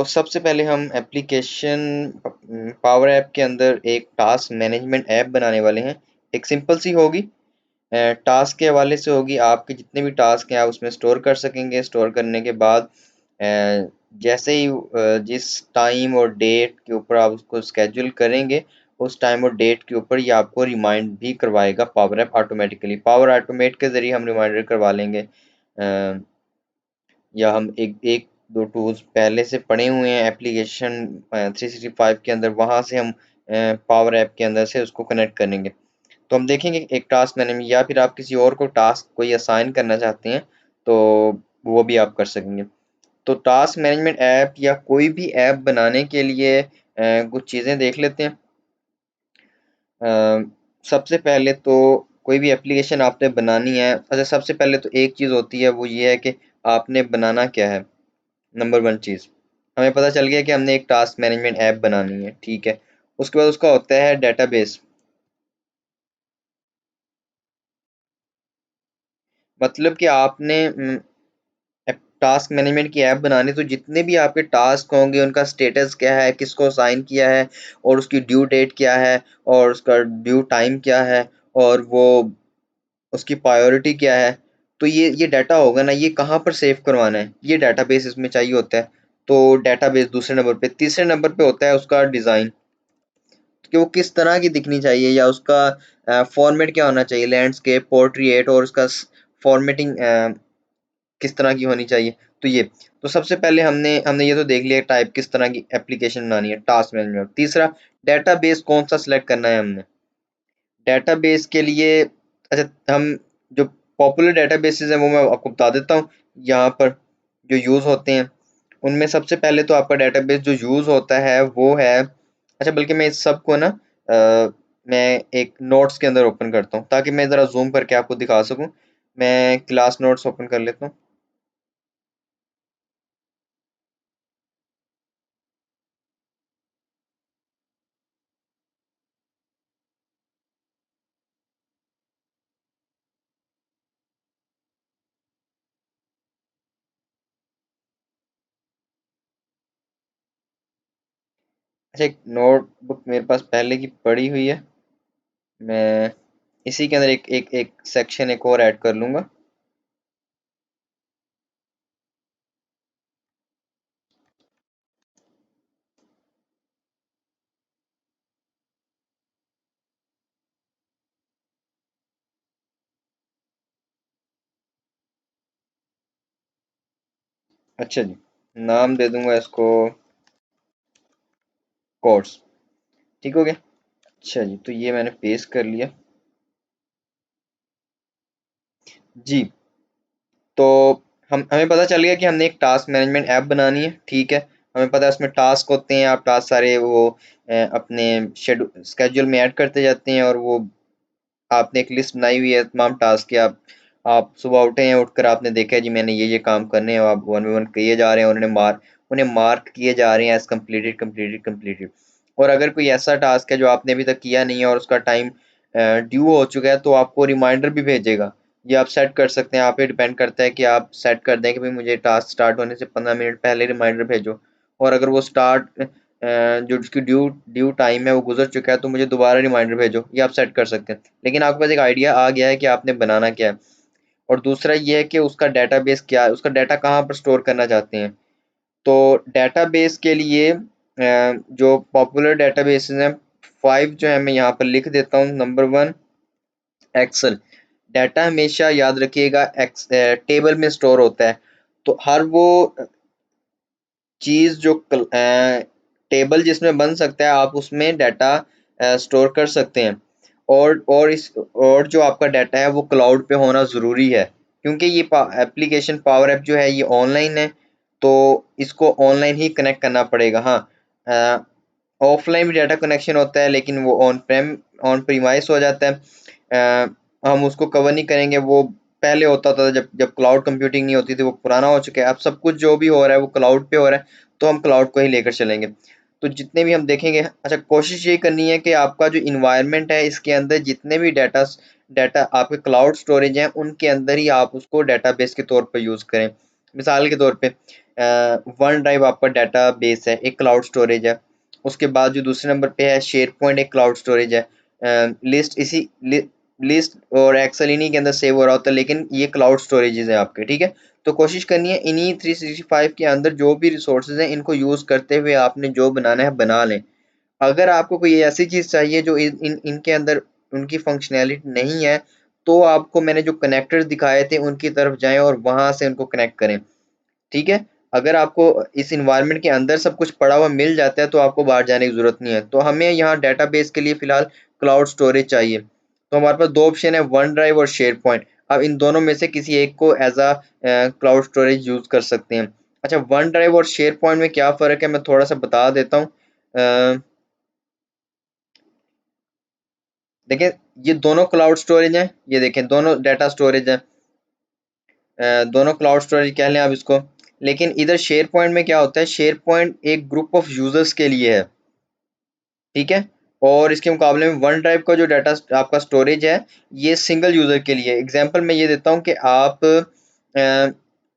सबसे पहले हम एप्लीकेशन पावर ऐप के अंदर एक टास्क मैनेजमेंट ऐप बनाने वाले हैं। एक सिंपल सी होगी, टास्क के हवाले से होगी। आपके जितने भी टास्क हैं आप उसमें स्टोर कर सकेंगे। स्टोर करने के बाद जैसे ही जिस टाइम और डेट के ऊपर आप उसको स्केड्यूल करेंगे, उस टाइम और डेट के ऊपर ये आपको रिमाइंड भी करवाएगा power app automatically. Power automate के ज़रिए हम रिमाइंडर करवा लेंगे, या हम एक एक दो टूल्स पहले से पड़े हुए हैं एप्लीकेशन 365 के अंदर, वहाँ से हम पावर ऐप के अंदर से उसको कनेक्ट करेंगे। तो हम देखेंगे एक टास्क मैनेजमेंट, या फिर आप किसी और को टास्क कोई असाइन करना चाहते हैं तो वो भी आप कर सकेंगे। तो टास्क मैनेजमेंट ऐप या कोई भी ऐप बनाने के लिए कुछ चीज़ें देख लेते हैं। सबसे पहले तो कोई भी एप्लीकेशन आपने बनानी है, अच्छा सबसे पहले तो एक चीज़ होती है, वो ये है कि आपने बनाना क्या है। नंबर वन चीज़, हमें पता चल गया कि हमने एक टास्क मैनेजमेंट ऐप बनानी है, ठीक है। उसके बाद उसका होता है डेटाबेस। मतलब कि आपने टास्क मैनेजमेंट की ऐप बनानी, तो जितने भी आपके टास्क होंगे उनका स्टेटस क्या है, किसको साइन किया है, और उसकी ड्यू डेट क्या है, और उसका ड्यू टाइम क्या है, और वो उसकी प्रायोरिटी क्या है। तो ये डाटा होगा ना, ये कहाँ पर सेव करवाना है, ये डाटाबेस इसमें चाहिए होता है। तो डाटाबेस दूसरे नंबर पे। तीसरे नंबर पे होता है उसका डिज़ाइन, कि वो किस तरह की दिखनी चाहिए, या उसका फॉर्मेट क्या होना चाहिए, लैंडस्केप, पोर्ट्रेट, और उसका फॉर्मेटिंग किस तरह की होनी चाहिए। तो ये, तो सबसे पहले हमने हमने ये तो देख लिया टाइप, किस तरह की एप्लीकेशन बनानी है, टास्क मैनेजमेंट। तीसरा, डेटाबेस कौन सा सिलेक्ट करना है हमने। डेटाबेस के लिए, अच्छा हम जो पॉपुलर डेटाबेसेस हैं वो मैं आपको बता देता हूँ यहाँ पर, जो यूज़ होते हैं उनमें। सबसे पहले तो आपका डेटाबेस जो यूज़ होता है वो है, अच्छा बल्कि मैं इस सब को ना मैं एक नोट्स के अंदर ओपन करता हूँ ताकि मैं ज़रा जूम करके आपको दिखा सकूँ। मैं क्लास नोट्स ओपन कर लेता हूँ। अच्छा, एक नोटबुक मेरे पास पहले की पड़ी हुई है, मैं इसी के अंदर एक एक एक सेक्शन एक और ऐड कर लूँगा। अच्छा जी, नाम दे दूंगा इसको कोर्स। ठीक हो गया। अच्छा जी, तो ये मैंने पेस्ट कर लिया जी। तो हम हमें पता चल गया कि हमने एक टास्क मैनेजमेंट ऐप बनानी है, ठीक है। हमें पता है उसमें टास्क होते हैं, आप टास्क सारे वो अपने शेड्यूल स्केड्यूल में ऐड करते जाते हैं, और वो आपने एक लिस्ट बनाई हुई है तमाम टास्क की। आप सुबह उठे हैं, उठकर आपने देखा है जी मैंने ये काम करने हैं, और आप वन बाई वन किए जा रहे हैं, और उन्हें मार्क किए जा रहे हैं एज कम्प्लीटेड कम्प्लीटेड कम्प्लीटेड। और अगर कोई ऐसा टास्क है जो आपने अभी तक किया नहीं है और उसका टाइम ड्यू हो चुका है, तो आपको रिमाइंडर भी भेजेगा। ये आप सेट कर सकते हैं, आप पे डिपेंड करता है कि आप सेट कर दें कि भाई मुझे टास्क स्टार्ट होने से 15 मिनट पहले रिमाइंडर भेजो। और अगर वो स्टार्ट जो उसकी ड्यू ड्यू टाइम है वो गुजर चुका है तो मुझे दोबारा रिमाइंडर भेजो, ये आप सेट कर सकते हैं। लेकिन आपके पास एक आइडिया आ गया है कि आपने बनाना क्या है। और दूसरा ये है कि उसका डेटाबेस क्या है, उसका डाटा कहाँ पर स्टोर करना चाहते हैं। तो डेटाबेस के लिए जो पॉपुलर डेटाबेसेस हैं, 5 जो है मैं यहाँ पर लिख देता हूँ। Number one, Excel. डाटा हमेशा याद रखिएगा एक्स टेबल में स्टोर होता है। तो हर वो चीज़ जो टेबल जिसमें बन सकता है आप उसमें डाटा स्टोर कर सकते हैं। और जो आपका डाटा है वो क्लाउड पे होना ज़रूरी है, क्योंकि ये एप्लीकेशन पावर ऐप जो है ये ऑनलाइन है, तो इसको ऑनलाइन ही कनेक्ट करना पड़ेगा। हाँ, ऑफलाइन भी डाटा कनेक्शन होता है, लेकिन वो ऑन प्रीमाइस हो जाता है। हम उसको कवर नहीं करेंगे, वो पहले होता था जब जब क्लाउड कंप्यूटिंग नहीं होती थी, वो पुराना हो चुका है। अब सब कुछ जो भी हो रहा है वो क्लाउड पे हो रहा है, तो हम क्लाउड को ही लेकर चलेंगे। तो जितने भी हम देखेंगे, अच्छा कोशिश ये करनी है कि आपका जो इन्वायरमेंट है इसके अंदर जितने भी डाटा आपके क्लाउड स्टोरेज हैं उनके अंदर ही आप उसको डाटाबेस के तौर पर यूज़ करें। मिसाल के तौर पे वन ड्राइव आपका डाटा बेस है, एक क्लाउड स्टोरेज है। उसके बाद जो दूसरे नंबर पे है शेयर पॉइंट, एक क्लाउड स्टोरेज है। लिस्ट इसी लिस्ट और एक्सेल इन्हीं के अंदर सेव हो रहा होता है, लेकिन ये क्लाउड स्टोरेजेस है आपके, ठीक है। तो कोशिश करनी है इन्हीं 365 के अंदर जो भी रिसोर्सेज हैं इनको यूज़ करते हुए आपने जो बनाना है बना लें। अगर आपको कोई ऐसी चीज़ चाहिए जो इनके अंदर उनकी फंक्शनैलिटी नहीं है, तो आपको मैंने जो कनेक्टर्स दिखाए थे उनकी तरफ जाएं और वहां से उनको कनेक्ट करें, ठीक है। अगर आपको इस इन्वायरमेंट के अंदर सब कुछ पड़ा हुआ मिल जाता है तो आपको बाहर जाने की जरूरत नहीं है। तो हमें यहाँ डेटाबेस के लिए फिलहाल क्लाउड स्टोरेज चाहिए, तो हमारे पास दो ऑप्शन है, वन ड्राइव और शेयर पॉइंट। अब इन दोनों में से किसी एक को as a cloud storage use कर सकते हैं। अच्छा, वन ड्राइव और शेयर पॉइंट में क्या फ़र्क है मैं थोड़ा सा बता देता हूँ। देखें, ये दोनों क्लाउड स्टोरेज हैं, ये देखें दोनों डाटा स्टोरेज हैं, दोनों क्लाउड स्टोरेज कह लें आप इसको। लेकिन इधर शेयर पॉइंट में क्या होता है, शेयर पॉइंट एक ग्रुप ऑफ यूजर्स के लिए है, ठीक है। और इसके मुकाबले में वन ड्राइव का जो डाटा आपका स्टोरेज है ये सिंगल यूजर के लिए। एग्जांपल मैं ये देता हूँ कि आप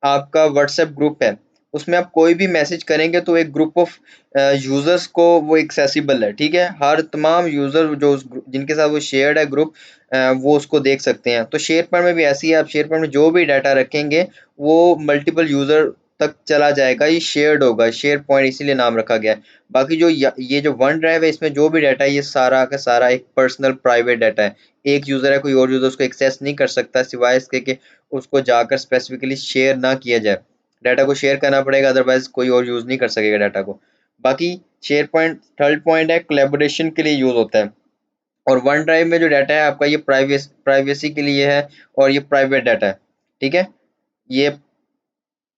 आपका व्हाट्सएप ग्रुप है, उसमें आप कोई भी मैसेज करेंगे तो एक ग्रुप ऑफ यूजर्स को वो एक्सेसिबल है, ठीक है। हर तमाम यूजर जो जिनके साथ वो शेयर्ड है ग्रुप, वो उसको देख सकते हैं। तो शेयर पॉइंट में भी ऐसी है, आप शेयर पॉइंट में जो भी डाटा रखेंगे वो मल्टीपल यूजर तक चला जाएगा, ये शेयर्ड होगा, शेयर पॉइंट इसीलिए नाम रखा गया है। बाकी जो ये जो वन ड्राइव है इसमें जो भी डाटा है ये सारा का सारा एक पर्सनल प्राइवेट डाटा है। एक यूजर है, कोई और यूजर उसको एक्सेस नहीं कर सकता सिवाय इसके कि उसको जाकर स्पेसिफिकली शेयर ना किया जाए। डाटा को शेयर करना पड़ेगा, अदरवाइज कोई और यूज नहीं कर सकेगा डाटा को। बाकी शेयर पॉइंट थर्ड पॉइंट है, कोलैबोरेशन के लिए यूज होता है। और वन ड्राइव में जो डाटा है आपका ये प्राइवेसी के लिए है और ये प्राइवेट डाटा है, ठीक है। ये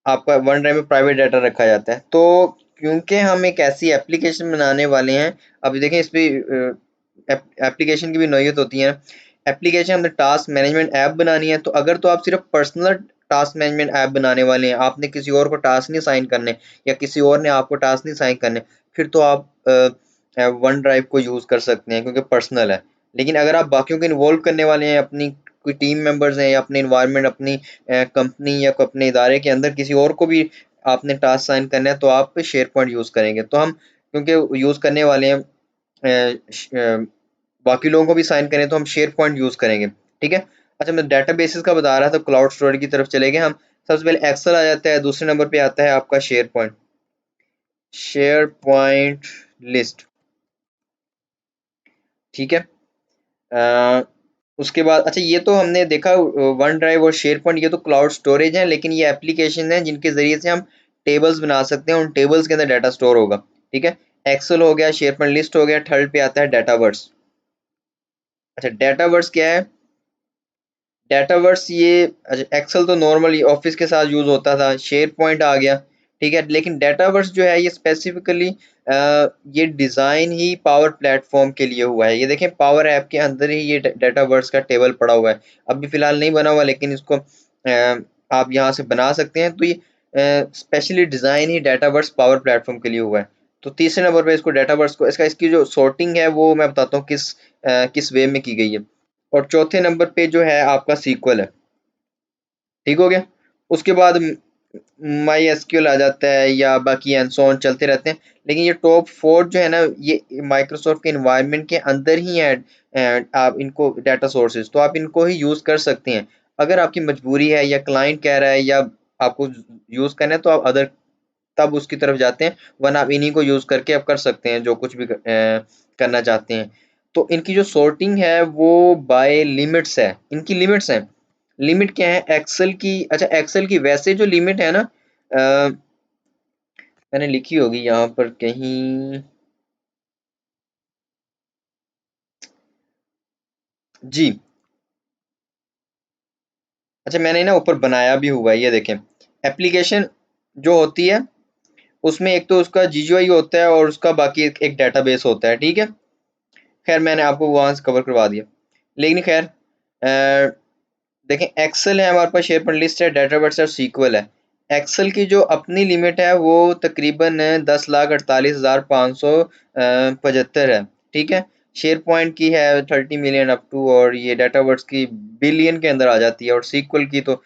आपका वन ड्राइव में प्राइवेट डाटा रखा जाता है। तो क्योंकि हम एक ऐसी एप्लीकेशन बनाने वाले हैं, अभी देखें इस पे एप्लीकेशन की भी नौयत होती है। एप्लीकेशन हमने टास्क मैनेजमेंट ऐप बनानी है, तो अगर तो आप सिर्फ पर्सनल टास्क मैनेजमेंट ऐप बनाने वाले हैं, आपने किसी और को टास्क नहीं साइन करने या किसी और ने आपको टास्क नहीं साइन करने, फिर तो आप वन ड्राइव को यूज़ कर सकते हैं क्योंकि पर्सनल है। लेकिन अगर आप बाकियों को इन्वॉल्व करने वाले हैं, अपनी कोई टीम मेंबर्स हैं या अपने इन्वायरमेंट, अपनी कंपनी या अपने इदारे के अंदर किसी और को भी आपने टास्क साइन करना है, तो आप शेयर पॉइंट यूज़ करेंगे। तो हम क्योंकि यूज़ करने वाले हैं बाकी लोगों को भी साइन करें, तो हम शेयर पॉइंट यूज़ करेंगे, ठीक है। अच्छा, मैं डाटा बेसिस का बता रहा था, क्लाउड स्टोरेज की तरफ चले गए हम। सबसे पहले एक्सेल आ जाता है, दूसरे नंबर पे आता है आपका share point, share point list, ठीक है। अ, उसके बाद अच्छा, ये तो हमने देखा वन ड्राइव और शेयर पॉइंट, ये तो क्लाउड स्टोरेज है, लेकिन ये एप्लीकेशन है जिनके जरिए से हम टेबल्स बना सकते हैं, उन टेबल्स के अंदर डाटा स्टोर होगा, ठीक है। एक्सेल हो गया, शेयर पॉइंट लिस्ट हो गया, थर्ड पे आता है डाटावर्स। अच्छा, डाटावर्स क्या है? डाटावर्स ये, अच्छा एक्सेल तो नॉर्मली ऑफिस के साथ यूज होता था, शेयर पॉइंट आ गया, ठीक है। लेकिन डाटावर्स जो है ये स्पेसिफिकली ये डिज़ाइन ही पावर प्लेटफॉर्म के लिए हुआ है। ये देखें, पावर ऐप के अंदर ही ये डाटावर्स का टेबल पड़ा हुआ है। अभी फिलहाल नहीं बना हुआ, लेकिन इसको आप यहाँ से बना सकते हैं। तो ये स्पेशली डिज़ाइन ही डाटावर्स पावर प्लेटफॉर्म के लिए हुआ है। तो तीसरे नंबर पे इसको डाटावर्स को इसकी जो सॉर्टिंग है वो मैं बताता हूँ किस वे में की गई है। और चौथे नंबर पे जो है आपका सीक्वल है, ठीक हो गया। उसके बाद माई एसक्यूएल आ जाता है या बाकी एंड सो ऑन चलते रहते हैं। लेकिन ये टॉप फोर जो है ना, ये माइक्रोसॉफ्ट के इन्वायरमेंट के अंदर ही है। आप इनको डाटा सोर्सेज तो आप इनको ही यूज़ कर सकते हैं। अगर आपकी मजबूरी है या क्लाइंट कह रहा है या आपको यूज़ करना है, तो आप अदर तब उसकी तरफ जाते हैं, वरना आप इन्हीं को यूज़ करके आप कर सकते हैं जो कुछ भी करना चाहते हैं। तो इनकी जो सॉर्टिंग है वो बाय लिमिट्स है, इनकी लिमिट्स हैं। लिमिट क्या है एक्सेल की? अच्छा, एक्सेल की वैसे जो लिमिट है ना, मैंने लिखी होगी यहाँ पर कहीं। जी, अच्छा मैंने ना ऊपर बनाया भी हुआ है, ये देखें। एप्लीकेशन जो होती है उसमें एक तो उसका जीयूआई होता है और उसका बाकी एक डेटाबेस होता है, ठीक है। खैर मैंने आपको वहाँ से कवर करवा दिया। लेकिन खैर देखें, एक्सेल है हमारे पास, शेयरपॉइंट लिस्ट है, डेटाबेस है और सीक्वल है। एक्सेल की जो अपनी लिमिट है वो तकरीबन 10,48,575 है, ठीक है। शेयर पॉइंट की है 30 मिलियन अप टू, और ये डेटावर्स की बिलियन के अंदर आ जाती है, और सीक्वल की तो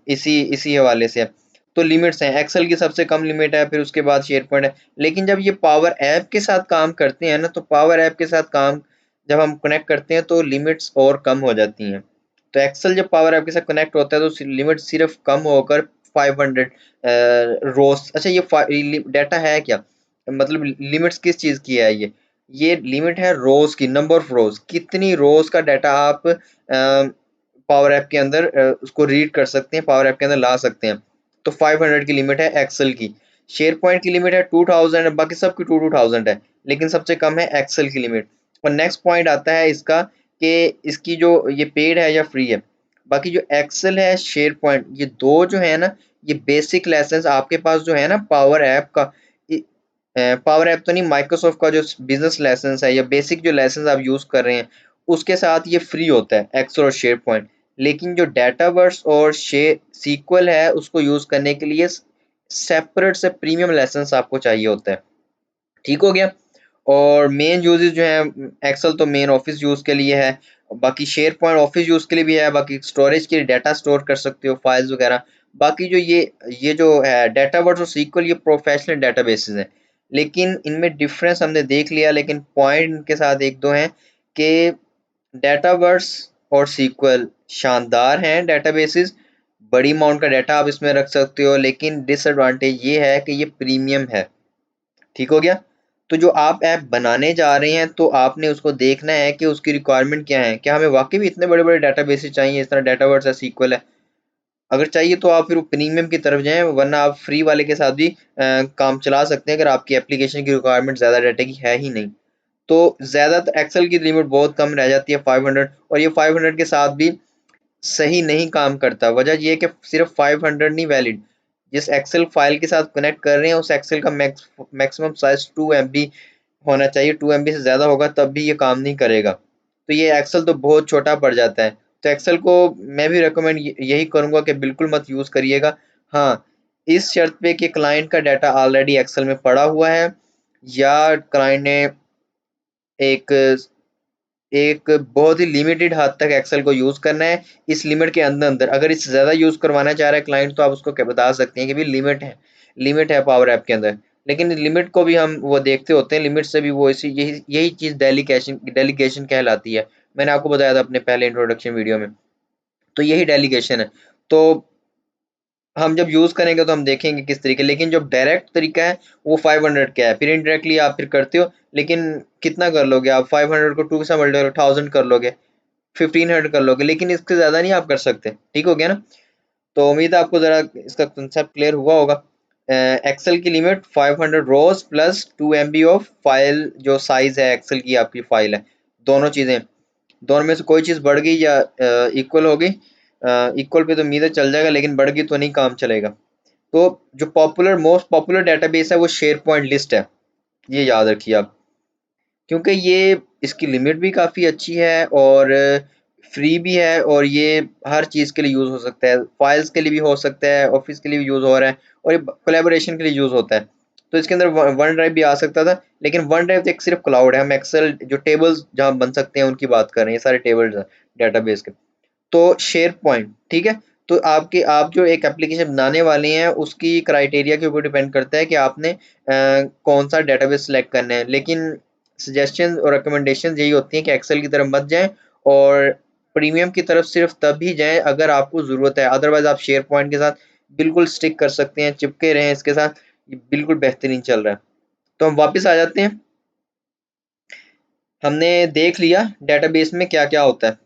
इसी इसी हवाले से है। तो लिमिट्स हैं, एक्सेल की सबसे कम लिमिट है, फिर उसके बाद शेयर पॉइंट है। लेकिन जब ये पावर ऐप के साथ काम करते हैं ना, तो पावर ऐप के साथ काम जब हम कनेक्ट करते हैं तो लिमिट्स और कम हो जाती हैं। तो एक्सेल जब पावर ऐप के साथ कनेक्ट होता है तो लिमिट सिर्फ कम होकर 500 रोज। अच्छा, ये डाटा है क्या, मतलब लिमिट्स किस चीज़ की है ये लिमिट है रोज की, नंबर ऑफ रोज, कितनी रोज का डाटा आप पावर ऐप के अंदर उसको रीड कर सकते हैं, पावर ऐप के अंदर ला सकते हैं। तो 500 की लिमिट है एक्सेल की। शेयर पॉइंट की लिमिट है 2000 है, बाकी सबकी 2000 है, लेकिन सबसे कम है एक्सेल की लिमिट। और नेक्स्ट पॉइंट आता है इसका कि इसकी जो ये पेड है या फ्री है। बाकी जो एक्सेल है, शेयर पॉइंट, ये दो जो है ना, ये बेसिक लेसन आपके पास जो है ना पावर ऐप का, पावर ऐप तो नहीं, माइक्रोसॉफ्ट का जो बिजनेस लाइसेंस है या बेसिक जो लाइसेंस आप यूज कर रहे हैं उसके साथ ये फ्री होता है, एक्सेल और शेयर पॉइंट। लेकिन जो डाटावर्स और शेयर सीक्वल है उसको यूज करने के लिए सेपरेट से प्रीमियम लाइसेंस आपको चाहिए होता है। ठीक हो गया। और मेन यूजेस जो है, एक्सेल तो मेन ऑफिस यूज के लिए है, बाकी शेयर पॉइंट ऑफिस यूज के लिए भी है, बाकी स्टोरेज के लिए डाटा स्टोर कर सकते हो, फाइल्स वगैरह। बाकी जो ये जो है डाटावर्स और सीक्वल, ये प्रोफेशनल डेटाबेसेस हैं। लेकिन इनमें डिफरेंस हमने देख लिया, लेकिन पॉइंट के साथ एक दो हैं कि डेटावर्स और सीक्वल शानदार हैं डेटाबेसेस, बड़ी अमाउंट का डाटा आप इसमें रख सकते हो, लेकिन डिसएडवांटेज ये है कि ये प्रीमियम है। ठीक हो गया। तो जो आप ऐप बनाने जा रहे हैं तो आपने उसको देखना है कि उसकी रिक्वायरमेंट क्या है, क्या हमें वाकई भी इतने बड़े बड़े डाटाबेसेस चाहिए, इस तरह डाटावर्स है, सीक्वल है। अगर चाहिए तो आप फिर प्रीमियम की तरफ जाएं, वरना आप फ्री वाले के साथ भी काम चला सकते हैं, अगर आपकी एप्लीकेशन की रिक्वायरमेंट ज़्यादा डाटा की है ही नहीं। तो ज़्यादा एक्सेल की लिमिट बहुत कम रह जाती है 500, और ये 500 के साथ भी सही नहीं काम करता। वजह ये है कि सिर्फ 500 नहीं वैलिड, जिस एक्सेल फाइल के साथ कनेक्ट कर रहे हैं उस एक्सेल का मैक्सिमम साइज 2 MB होना चाहिए। 2 MB से ज़्यादा होगा तब भी ये काम नहीं करेगा। तो ये एक्सेल तो बहुत छोटा पड़ जाता है। तो एक्सेल को मैं भी रिकमेंड यही करूँगा कि बिल्कुल मत यूज़ करिएगा। हाँ, इस शर्त पे कि क्लाइंट का डाटा ऑलरेडी एक्सेल में पड़ा हुआ है, या क्लाइंट ने एक एक बहुत ही लिमिटेड हद तक एक्सेल को यूज़ करना है। इस लिमिट के अंदर अंदर अगर इससे ज़्यादा यूज़ करवाना चाह रहा है क्लाइंट, तो आप उसको क्या बता सकते हैं कि भाई लिमिट है पावर ऐप के अंदर। लेकिन लिमिट को भी हम वो देखते होते हैं, लिमिट से भी वो इसी यही यही चीज़ डेलीगेशन डेलीगेशन कहलाती है। मैंने आपको बताया था अपने पहले इंट्रोडक्शन वीडियो में। तो यही डेलीगेशन है। तो हम जब यूज़ करेंगे तो हम देखेंगे किस तरीके, लेकिन जो डायरेक्ट तरीका है वो 500 का है। फिर इनडायरेक्टली आप फिर करते हो, लेकिन कितना कर लोगे आप, 500 को 2 से मल्टीप्लाई 1000 कर लोगे, 1500 कर लोगे, लेकिन इससे ज़्यादा नहीं आप कर सकते। ठीक हो गया ना। तो उम्मीद है आपको ज़रा इसका कंसेप्ट क्लियर हुआ होगा। एक्सेल की limit 500 rows plus 2 MB of file, जो साइज़ है एक्सेल की आपकी फाइल है, दोनों चीज़ें, दोनों में से कोई चीज़ बढ़ गई या इक्वल हो गई, इक्वल पे तो उम्मीद है चल जाएगा, लेकिन बढ़ गई तो नहीं काम चलेगा। तो जो मोस्ट पॉपुलर डेटाबेस है वो शेयर पॉइंट लिस्ट है, ये याद रखिए आप, क्योंकि ये इसकी लिमिट भी काफ़ी अच्छी है और फ्री भी है, और ये हर चीज़ के लिए यूज़ हो सकता है, फाइल्स के लिए भी हो सकता है, ऑफिस के लिए भी यूज़ हो रहा है, और ये कोलेबोरेशन के लिए यूज़ होता है। तो इसके अंदर वन ड्राइव भी आ सकता था, लेकिन वन ड्राइव एक सिर्फ क्लाउड है, हम एक्सेल जो टेबल्स जहाँ बन सकते हैं उनकी बात कर रहे हैं, ये सारे टेबल्स हैं डेटाबेस के। तो शेयर पॉइंट ठीक है। तो आप जो एक एप्लीकेशन बनाने वाले हैं उसकी क्राइटेरिया के ऊपर डिपेंड करता है कि आपने कौन सा डेटाबेस सेलेक्ट करना है, लेकिन सजेशन और रिकमेंडेशन यही होती हैं कि एक्सेल की तरफ मत जाएं, और प्रीमियम की तरफ सिर्फ तभी जाएं अगर आपको ज़रूरत है, अदरवाइज आप शेयर पॉइंट के साथ बिल्कुल स्टिक कर सकते हैं, चिपके रहें इसके साथ, ये बिल्कुल बेहतरीन चल रहा है। तो हम वापस आ जाते हैं। हमने देख लिया डेटाबेस में क्या क्या होता है,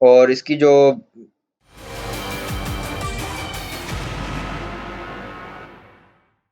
और इसकी जो